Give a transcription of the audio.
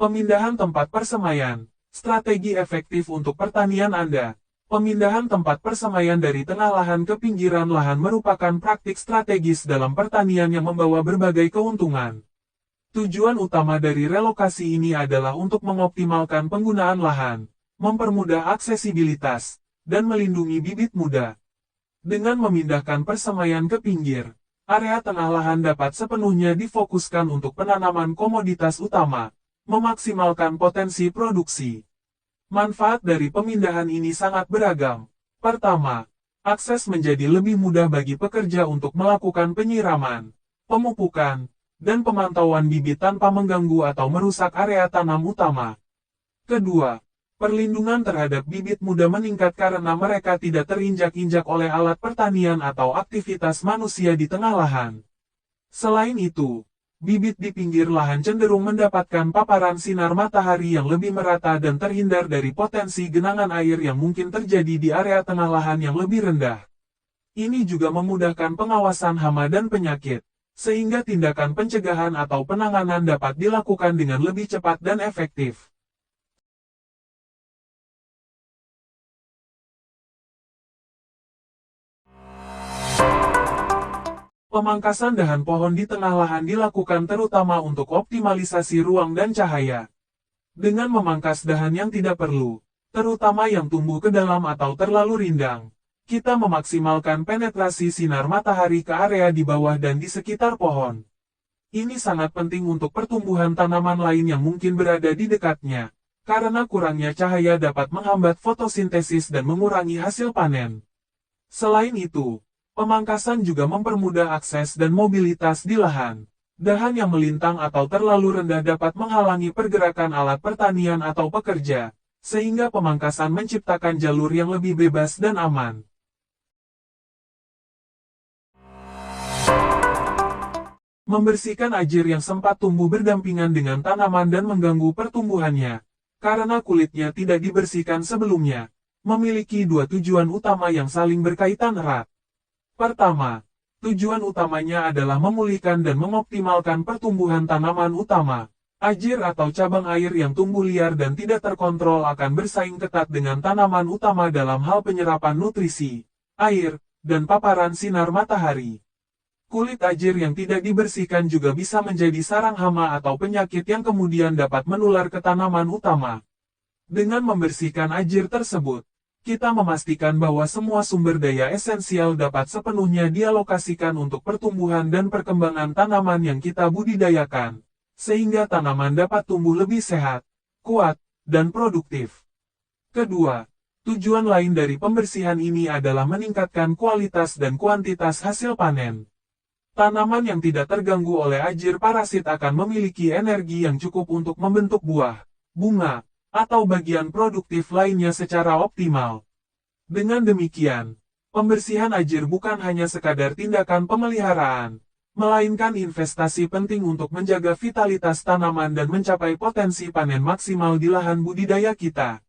Pemindahan tempat persemaian. Strategi efektif untuk pertanian Anda. Pemindahan tempat persemaian dari tengah lahan ke pinggiran lahan merupakan praktik strategis dalam pertanian yang membawa berbagai keuntungan. Tujuan utama dari relokasi ini adalah untuk mengoptimalkan penggunaan lahan, mempermudah aksesibilitas, dan melindungi bibit muda. Dengan memindahkan persemaian ke pinggir, area tengah lahan dapat sepenuhnya difokuskan untuk penanaman komoditas utama, memaksimalkan potensi produksi. Manfaat dari pemindahan ini sangat beragam. Pertama, akses menjadi lebih mudah bagi pekerja untuk melakukan penyiraman, pemupukan, dan pemantauan bibit tanpa mengganggu atau merusak area tanam utama. Kedua, perlindungan terhadap bibit muda meningkat karena mereka tidak terinjak-injak oleh alat pertanian atau aktivitas manusia di tengah lahan. Selain itu, bibit di pinggir lahan cenderung mendapatkan paparan sinar matahari yang lebih merata dan terhindar dari potensi genangan air yang mungkin terjadi di area tengah lahan yang lebih rendah. Ini juga memudahkan pengawasan hama dan penyakit, sehingga tindakan pencegahan atau penanganan dapat dilakukan dengan lebih cepat dan efektif. Pemangkasan dahan pohon di tengah lahan dilakukan terutama untuk optimalisasi ruang dan cahaya. Dengan memangkas dahan yang tidak perlu, terutama yang tumbuh ke dalam atau terlalu rindang, kita memaksimalkan penetrasi sinar matahari ke area di bawah dan di sekitar pohon. Ini sangat penting untuk pertumbuhan tanaman lain yang mungkin berada di dekatnya, karena kurangnya cahaya dapat menghambat fotosintesis dan mengurangi hasil panen. Selain itu, pemangkasan juga mempermudah akses dan mobilitas di lahan. Dahan yang melintang atau terlalu rendah dapat menghalangi pergerakan alat pertanian atau pekerja, sehingga pemangkasan menciptakan jalur yang lebih bebas dan aman. Membersihkan ajir yang sempat tumbuh berdampingan dengan tanaman dan mengganggu pertumbuhannya, karena kulitnya tidak dibersihkan sebelumnya, memiliki dua tujuan utama yang saling berkaitan erat. Pertama, tujuan utamanya adalah memulihkan dan mengoptimalkan pertumbuhan tanaman utama. Ajir atau cabang air yang tumbuh liar dan tidak terkontrol akan bersaing ketat dengan tanaman utama dalam hal penyerapan nutrisi, air, dan paparan sinar matahari. Kulit ajir yang tidak dibersihkan juga bisa menjadi sarang hama atau penyakit yang kemudian dapat menular ke tanaman utama. Dengan membersihkan ajir tersebut, kita memastikan bahwa semua sumber daya esensial dapat sepenuhnya dialokasikan untuk pertumbuhan dan perkembangan tanaman yang kita budidayakan, sehingga tanaman dapat tumbuh lebih sehat, kuat, dan produktif. Kedua, tujuan lain dari pembersihan ini adalah meningkatkan kualitas dan kuantitas hasil panen. Tanaman yang tidak terganggu oleh ajir parasit akan memiliki energi yang cukup untuk membentuk buah, bunga, atau bagian produktif lainnya secara optimal. Dengan demikian, pembersihan ajir bukan hanya sekadar tindakan pemeliharaan, melainkan investasi penting untuk menjaga vitalitas tanaman dan mencapai potensi panen maksimal di lahan budidaya kita.